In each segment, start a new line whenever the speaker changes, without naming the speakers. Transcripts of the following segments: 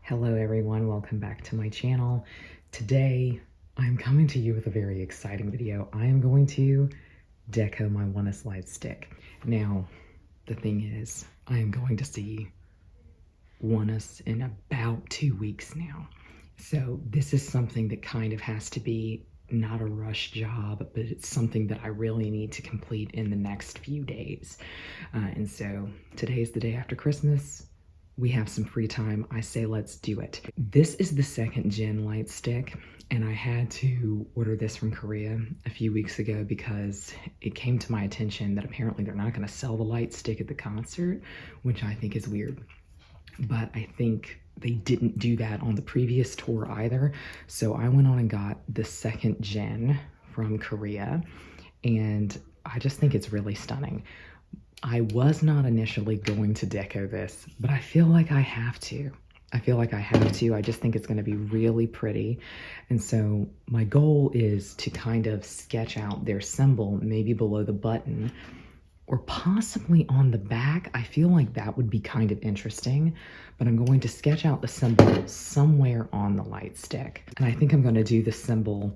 Hello everyone, welcome back to my channel. Today, I'm coming to you with a very exciting video. I am going to deco my Oneus light stick. Now, the thing is, I am going to see Oneus in about 2 weeks now. So this is something that kind of has to be not a rush job, but it's something that I really need to complete in the next few days. And so today is the day after Christmas. We have some free time. I say let's do it. This is the 2nd gen light stick, and I had to order this from Korea a few weeks ago because it came to my attention that apparently they're not going to sell the light stick at the concert, which I think is weird. But I think they didn't do that on the previous tour either. So I went on and got the 2nd gen from Korea, and I just think it's really stunning. I was not initially going to deco this, but I feel like I have to. I just think it's going to be really pretty. And so my goal is to kind of sketch out their symbol, maybe below the button, or possibly on the back. I feel like that would be kind of interesting, but I'm going to sketch out the symbol somewhere on the light stick. And I think I'm going to do the symbol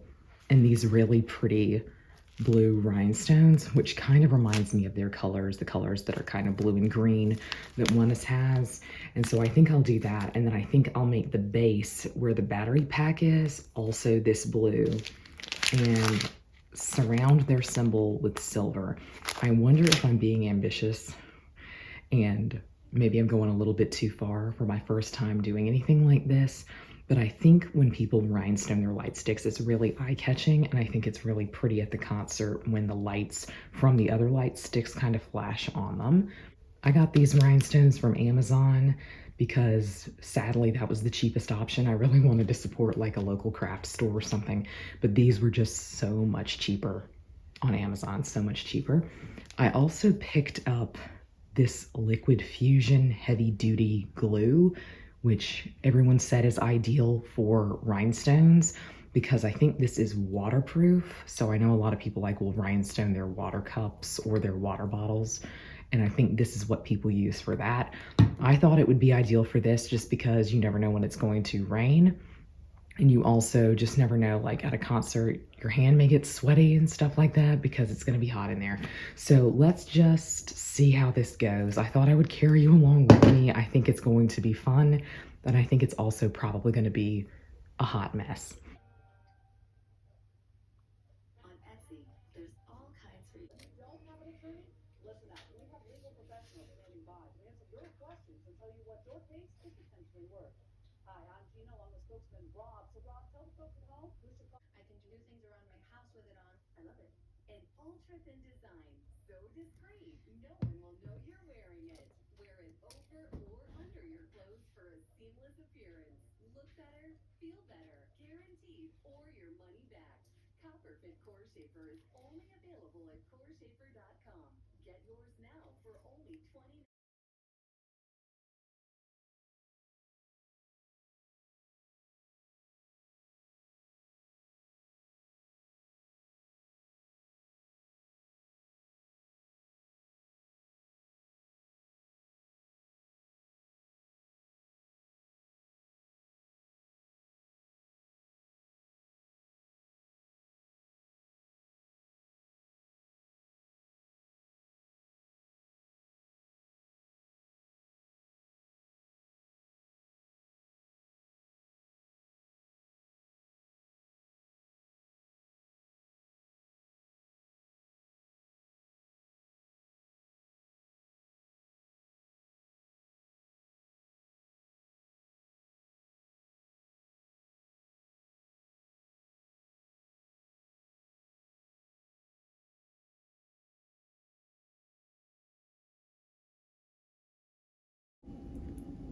in these really pretty blue rhinestones, which kind of reminds me of their colors, the colors that are kind of blue and green that Oneus has. And so I think I'll do that. And then I think I'll make the base where the battery pack is also this blue and surround their symbol with silver. I wonder if I'm being ambitious and maybe I'm going a little bit too far for my first time doing anything like this. But I think when people rhinestone their light sticks, it's really eye-catching, and I think it's really pretty at the concert when the lights from the other light sticks kind of flash on them. I got these rhinestones from Amazon because sadly that was the cheapest option. I really wanted to support like a local craft store or something, but these were just so much cheaper on Amazon, so much cheaper. I also picked up this liquid fusion heavy duty glue, which everyone said is ideal for rhinestones because I think this is waterproof. So I know a lot of people like will rhinestone their water cups or their water bottles, and I think this is what people use for that. I thought it would be ideal for this just because you never know when it's going to rain, and you also just never know, like at a concert, your hand may get sweaty and stuff like that because it's going to be hot in there. So let's just see how this goes. I thought I would carry you along with me. I think it's going to be fun, but I think it's also probably going to be a hot mess.
On Etsy, there's all kinds for you. If you don't have an attorney, listen up. We have legal professionals standing by to answer your questions and tell you what your case is potentially worth. Hi, I'm Gina, along with spokesman Rob. So Rob, tell the folks at home who should call. I can do things around my house with it on. I love it. An ultra thin design, so discreet, no one will know you're wearing it. Wear it over or under your clothes for a seamless appearance. Look better, feel better, guaranteed, or your money back. Copper Fit Core Shaper is only available at coreshaper.com. Get yours now for only $20.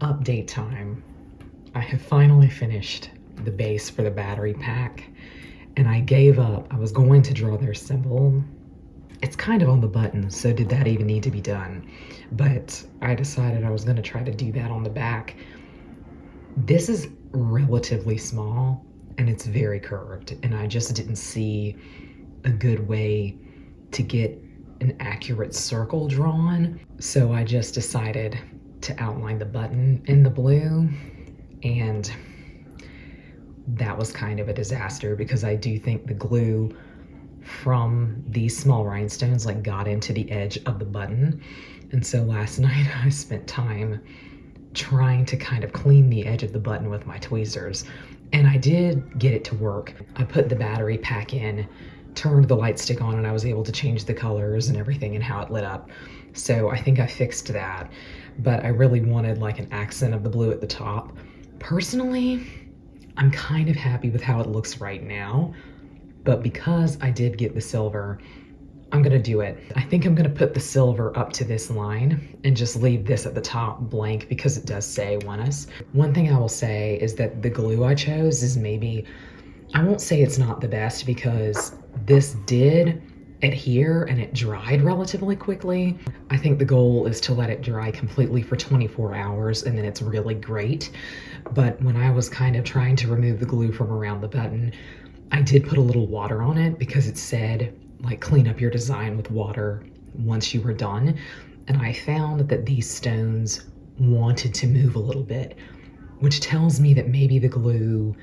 Update time. I have finally finished the base for the battery pack, and I gave up. I was going to draw their symbol. It's kind of on the button, so did that even need to be done? But I decided I was going to try to do that on the back. This is relatively small, and it's very curved, and I just didn't see a good way to get an accurate circle drawn. So I just decided to outline the button in the blue, and that was kind of a disaster because I do think the glue from these small rhinestones like got into the edge of the button. And so last night I spent time trying to kind of clean the edge of the button with my tweezers. And I did get it to work. I put the battery pack in, turned the light stick on, and I was able to change the colors and everything and how it lit up. So I think I fixed that. But I really wanted like an accent of the blue at the top. Personally, I'm kind of happy with how it looks right now. But because I did get the silver, I'm gonna do it. I think I'm gonna put the silver up to this line and just leave this at the top blank because it does say Oneus. One thing I will say is that the glue I chose is maybe, I won't say it's not the best because this did adhere and it dried relatively quickly. I think the goal is to let it dry completely for 24 hours and then it's really great. But when I was kind of trying to remove the glue from around the button, I did put a little water on it because it said like clean up your design with water once you were done. And I found that these stones wanted to move a little bit, which tells me that maybe the glue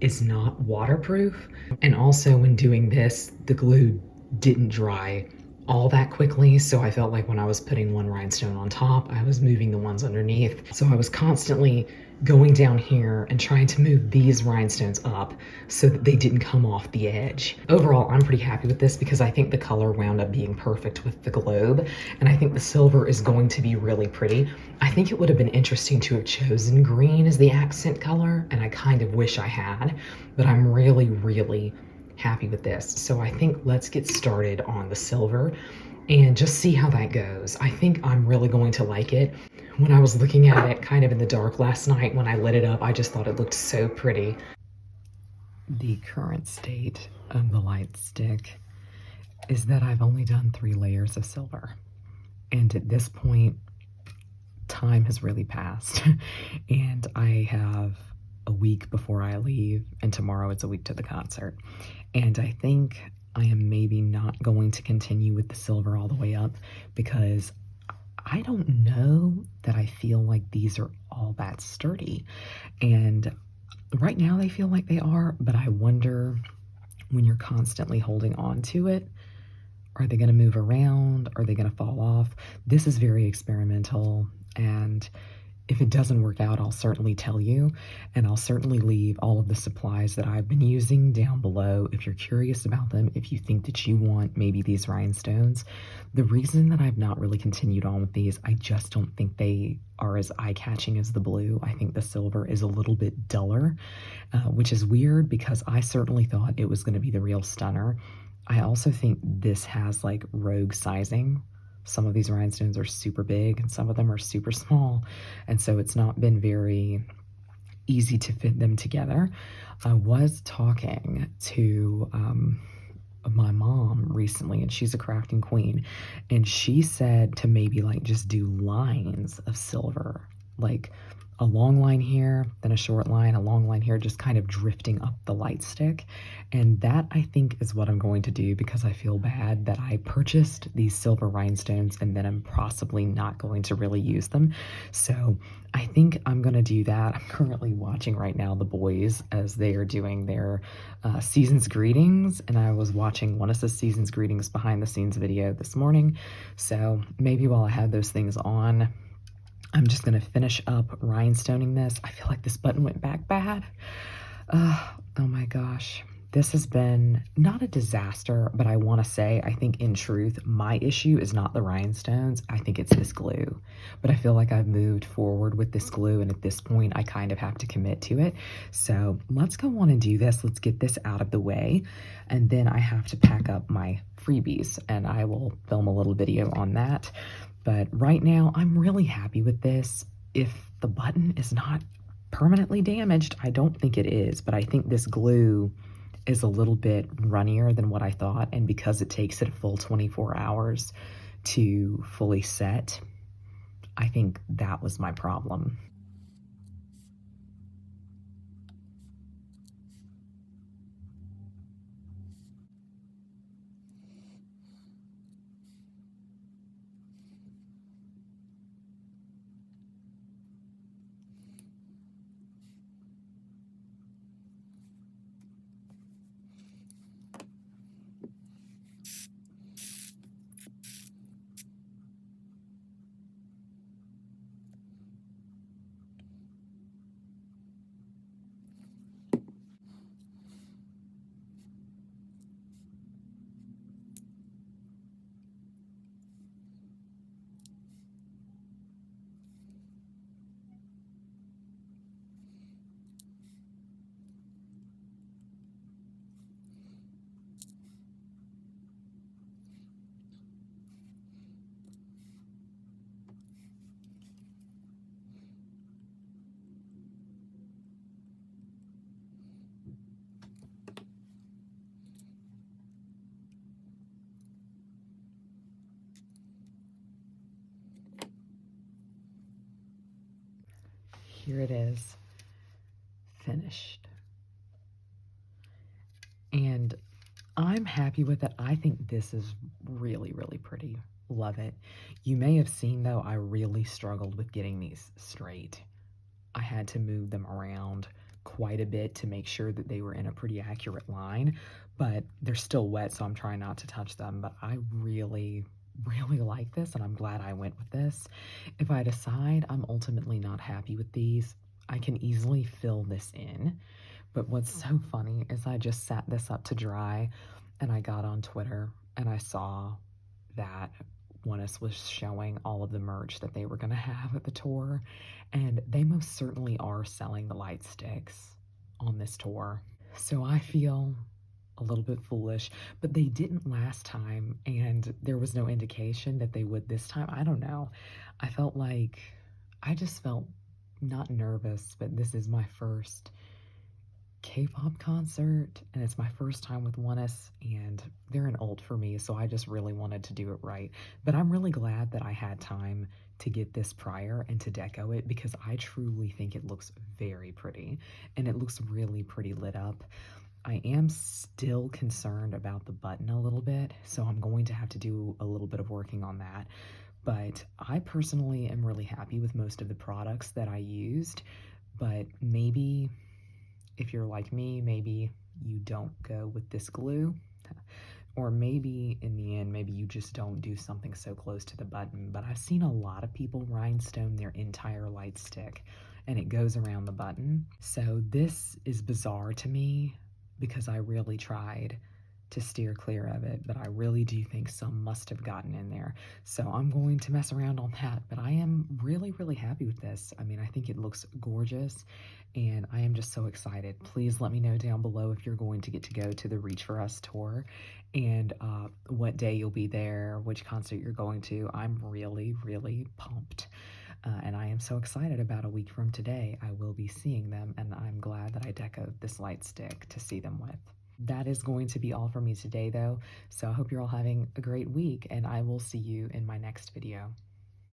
is not waterproof. And also when doing this, the glue didn't dry all that quickly. So I felt like when I was putting one rhinestone on top, I was moving the ones underneath. So I was constantly going down here and trying to move these rhinestones up so that they didn't come off the edge. Overall, I'm pretty happy with this because I think the color wound up being perfect with the globe, and I think the silver is going to be really pretty. I think it would have been interesting to have chosen green as the accent color, and I kind of wish I had, but I'm really happy with this. So I think let's get started on the silver and just see how that goes. I think I'm really going to like it. When I was looking at it kind of in the dark last night, when I lit it up, I just thought it looked so pretty. The current state of the light stick is that I've only done 3 layers of silver. And at this point, time has really passed. And I have a week before I leave, and tomorrow it's a week to the concert. And I think I am maybe not going to continue with the silver all the way up because I don't know that I feel like these are all that sturdy. And right now they feel like they are, but I wonder when you're constantly holding on to it, are they gonna move around? Are they gonna fall off? This is very experimental, and if it doesn't work out, I'll certainly tell you, and I'll certainly leave all of the supplies that I've been using down below if you're curious about them, if you think that you want maybe these rhinestones. The reason that I've not really continued on with these, I just don't think they are as eye-catching as the blue. I think the silver is a little bit duller, which is weird because I certainly thought it was gonna be the real stunner. I also think this has like rogue sizing. Some of these rhinestones are super big and some of them are super small. And so it's not been very easy to fit them together. I was talking to my mom recently, and she's a crafting queen, and she said to maybe like just do lines of silver, like a long line here, then a short line, a long line here, just kind of drifting up the light stick. And that I think is what I'm going to do because I feel bad that I purchased these silver rhinestones and then I'm possibly not going to really use them. So I think I'm gonna do that. I'm currently watching right now the boys as they are doing their season's greetings, and I was watching Oneus' season's greetings behind the scenes video this morning. So maybe while I have those things on, I'm just gonna finish up rhinestoning this. I feel like this button went back bad. Oh my gosh. This has been not a disaster, but I wanna say, I think in truth, my issue is not the rhinestones. I think it's this glue. But I feel like I've moved forward with this glue, and at this point, I kind of have to commit to it. So let's go on and do this. Let's get this out of the way. And then I have to pack up my freebies, and I will film a little video on that. But right now, I'm really happy with this. If the button is not permanently damaged, I don't think it is, but I think this glue is a little bit runnier than what I thought, and because it takes it a full 24 hours to fully set, I think that was my problem. here it is, finished. And I'm happy with it. I think this is really, really pretty. Love it. You may have seen, though, I really struggled with getting these straight. I had to move them around quite a bit to make sure that they were in a pretty accurate line, but they're still wet, so I'm trying not to touch them. But I really, really like this, and I'm glad I went with this. If I decide I'm ultimately not happy with these, I can easily fill this in. But what's so funny is I just sat this up to dry, and I got on Twitter and I saw that Oneus was showing all of the merch that they were going to have at the tour, and they most certainly are selling the light sticks on this tour. So I feel a little bit foolish, but they didn't last time, and there was no indication that they would this time. I don't know. I just felt not nervous, but this is my first K-pop concert, and it's my first time with Oneus, and they're an alt for me, so I just really wanted to do it right. But I'm really glad that I had time to get this prior and to deco it, because I truly think it looks very pretty, and it looks really pretty lit up. I am still concerned about the button a little bit, so I'm going to have to do a little bit of working on that. But I personally am really happy with most of the products that I used, but maybe if you're like me, maybe you don't go with this glue, or maybe in the end, maybe you just don't do something so close to the button. But I've seen a lot of people rhinestone their entire light stick, and it goes around the button. So this is bizarre to me because I really tried to steer clear of it, but I really do think some must have gotten in there. So I'm going to mess around on that, but I am really, really happy with this. I mean, I think it looks gorgeous, and I am just so excited. Please let me know down below if you're going to get to go to the Reach For Us tour, and what day you'll be there, which concert you're going to. I'm really, really pumped. And I am so excited. About a week from today, I will be seeing them, and I'm glad that I decoed this light stick to see them with. That is going to be all for me today, though, so I hope you're all having a great week, and I will see you in my next video.